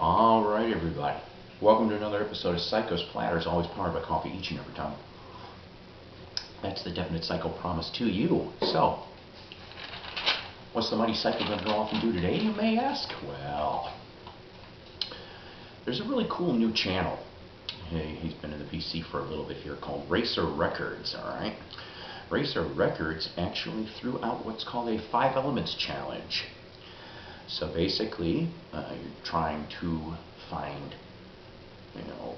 All right, everybody. Welcome to another episode of Psycho's Platters, always powered by coffee each and every time. That's the definite Psycho promise to you. So, what's the mighty Psycho going to go off and do today, you may ask? Well, there's a really cool new channel. He's been in the PC for a little bit here, called Racer Records, all right? Racer Records actually threw out what's called a 5 Elements Challenge. So basically, you're trying to find,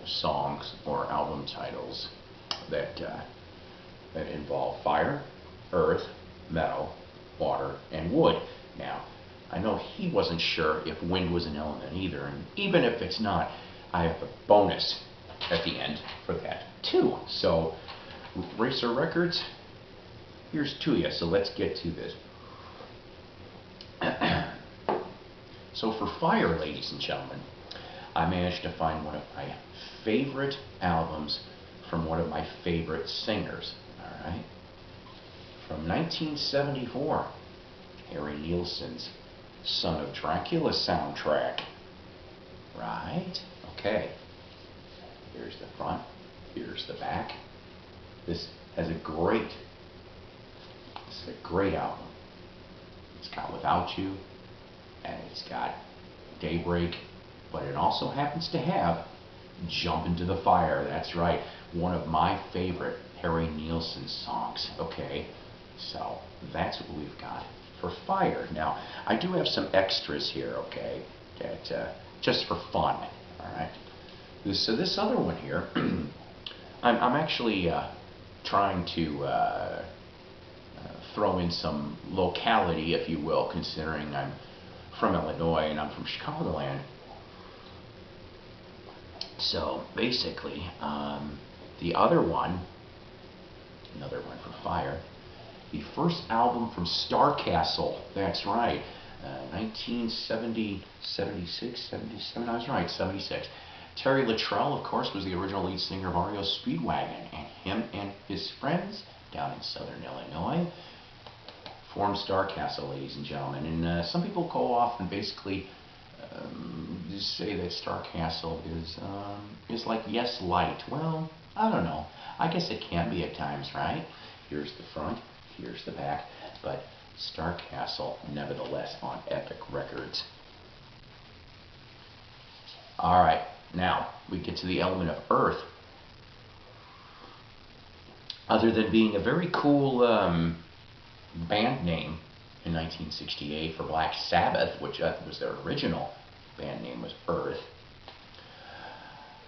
songs or album titles that involve fire, earth, metal, water, and wood. Now, I know he wasn't sure if wind was an element either, and even if it's not, I have a bonus at the end for that too. So, Racer Records, here's to you. So let's get to this. So for fire, ladies and gentlemen, I managed to find one of my favorite albums from one of my favorite singers, all right? From 1974, Harry Nilsson's Son of Dracula soundtrack, right? Okay, here's the front, here's the back. This is a great album. It's got Without You, and it's got Daybreak, but it also happens to have Jump Into the Fire. That's right, one of my favorite Harry Nilsson songs. Okay, so that's what we've got for fire. Now, I do have some extras here, okay, that just for fun, all right? So this other one here, I'm actually trying to throw in some locality, if you will, considering I'm from Illinois and I'm from Chicagoland. So basically, the other one, another one for fire, the first album from Starcastle, that's right, 1970, 76, 77, I was right, 76. Terry Luttrell, of course, was the original lead singer of REO Speedwagon, and him and his friends down in southern Illinois formed Starcastle, ladies and gentlemen. And some people go off and basically say that Starcastle is like Yes Light. Well, I don't know. I guess it can be at times, right? Here's the front, here's the back, but Starcastle, nevertheless, on Epic Records. All right, now we get to the element of earth. Other than being a very cool band name in 1968 for Black Sabbath, which was their original band name, was Earth.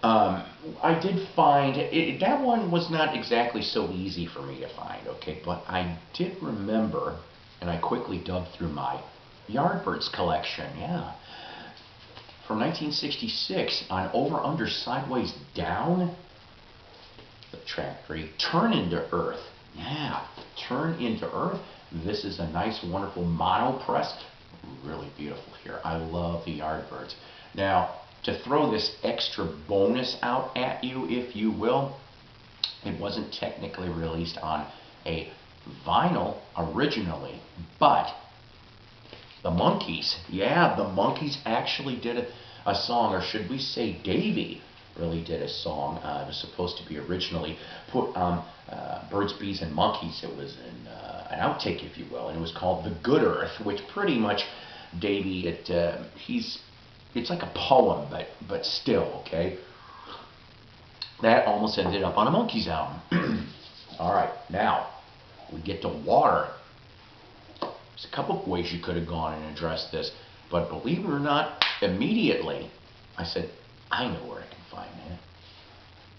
I did find that one was not exactly so easy for me to find, okay, but I did remember, and I quickly dug through my Yardbirds collection, yeah, from 1966 on Over, Under, Sideways, Down. The track 3, Turn Into Earth. Yeah, Turn Into Earth. This is a nice, wonderful mono press. Really beautiful here. I love the Yardbirds. Now, to throw this extra bonus out at you, if you will, it wasn't technically released on a vinyl originally, but the Monkees, yeah, the Monkees actually did a song, or should we say Davey really did a song. It was supposed to be originally put on Birds, Bees, and Monkeys. It was an outtake, if you will, and it was called The Good Earth, which pretty much Davey, it's like a poem, but still, okay? That almost ended up on a Monkees album. All right, now we get to water. There's a couple of ways you could have gone and addressed this, but believe it or not, immediately I said, I know where I can find that.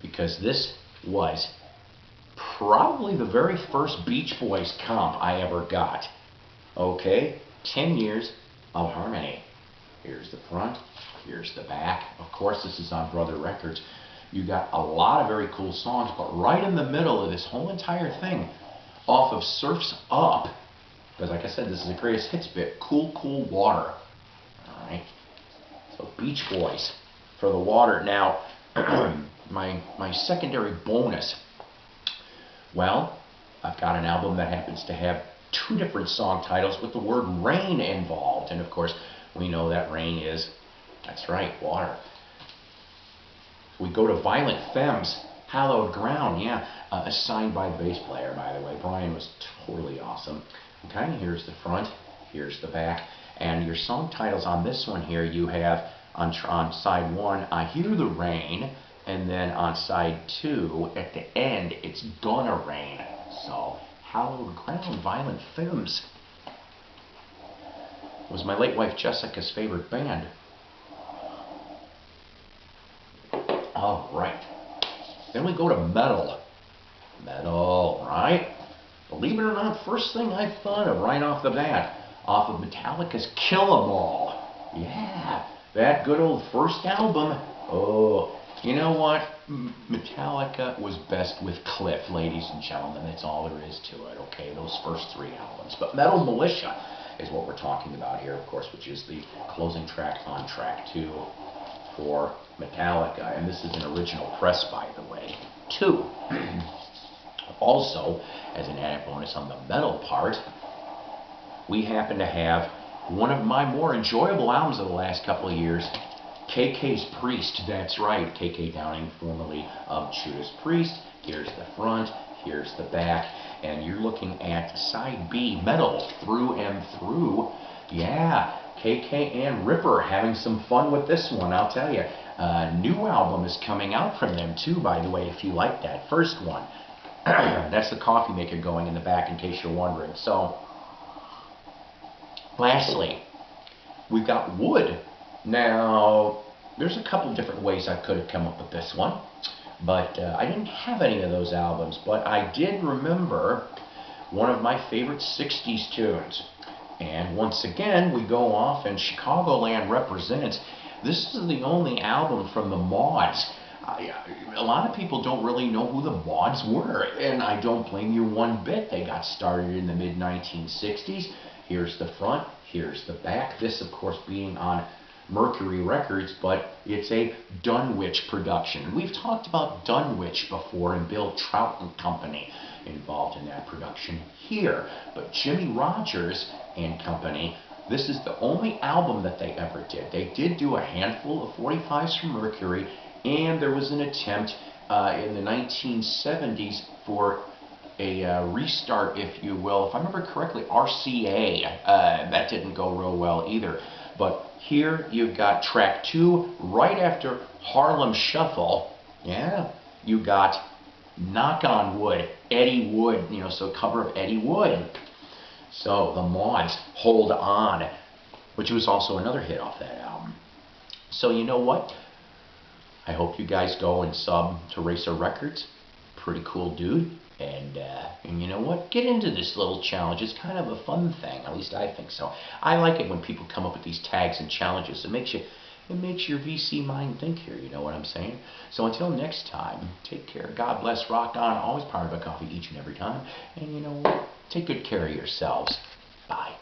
Because this was probably the very first Beach Boys comp I ever got. Okay? 10 Years of Harmony. Here's the front, here's the back. Of course, this is on Brother Records. You got a lot of very cool songs, but right in the middle of this whole entire thing, off of Surf's Up, because like I said, this is a greatest hits bit, Cool, Cool Water. Alright? So Beach Boys for the water. Now, my secondary bonus, well, I've got an album that happens to have 2 different song titles with the word rain involved. And of course, we know that rain is That's right, water. We go to Violent Femmes, Hallowed Ground, yeah, signed by the bass player, by the way. Brian was totally awesome. Okay, here's the front, here's the back, and your song titles on this one here, you have on side 1, I Hear the Rain, and then on side 2, at the end, it's Gonna Rain. So, Hallowed Ground, Violent Femmes was my late wife Jessica's favorite band. All right. Then we go to metal. Metal, right? Believe it or not, first thing I thought of right off the bat, off of Metallica's Kill 'Em All. Yeah, that good old first album. Oh, you know what? Metallica was best with Cliff, ladies and gentlemen. That's all there is to it, okay? Those first 3 albums. But Metal Militia is what we're talking about here, of course, which is the closing track on track 2 for Metallica, and this is an original press, by the way, too. Also, as an added bonus on the metal part, we happen to have one of my more enjoyable albums of the last couple of years, KK's Priest. That's right, KK Downing, formerly of Judas Priest. Here's the front, here's the back, and you're looking at side B, metal through and through. Yeah, KK and Ripper having some fun with this one, I'll tell you. New album is coming out from them too, by the way, if you like that first one. That's the coffee maker going in the back, in case you're wondering. So, lastly, we've got Wood. Now, there's a couple different ways I could have come up with this one, but I didn't have any of those albums, but I did remember one of my favorite 60s tunes. And once again, we go off and Chicagoland represents. This is the only album from the Mods. A lot of people don't really know who the Mods were, and I don't blame you one bit. They got started in the mid-1960s. Here's the front, here's the back. This, of course, being on Mercury Records, but it's a Dunwich production. We've talked about Dunwich before, and Bill Trout and Company involved in that production here. But Jimmy Rogers and Company, this is the only album that they ever did. They did do a handful of 45s from Mercury, and there was an attempt in the 1970s for a restart, if you will. If I remember correctly, RCA. That didn't go real well either. But here you've got track 2, right after Harlem Shuffle. Yeah, you got Knock on Wood, Eddie Wood, you know, so cover of Eddie Wood. So the Mods, Hold On, which was also another hit off that album. So you know what? I hope you guys go and sub to Racer Records. Pretty cool dude. And you know what? Get into this little challenge. It's kind of a fun thing. At least I think so. I like it when people come up with these tags and challenges. It makes your VC mind think here. You know what I'm saying? So until next time, take care. God bless. Rock on. Always powered by coffee each and every time. And you know what? Take good care of yourselves. Bye.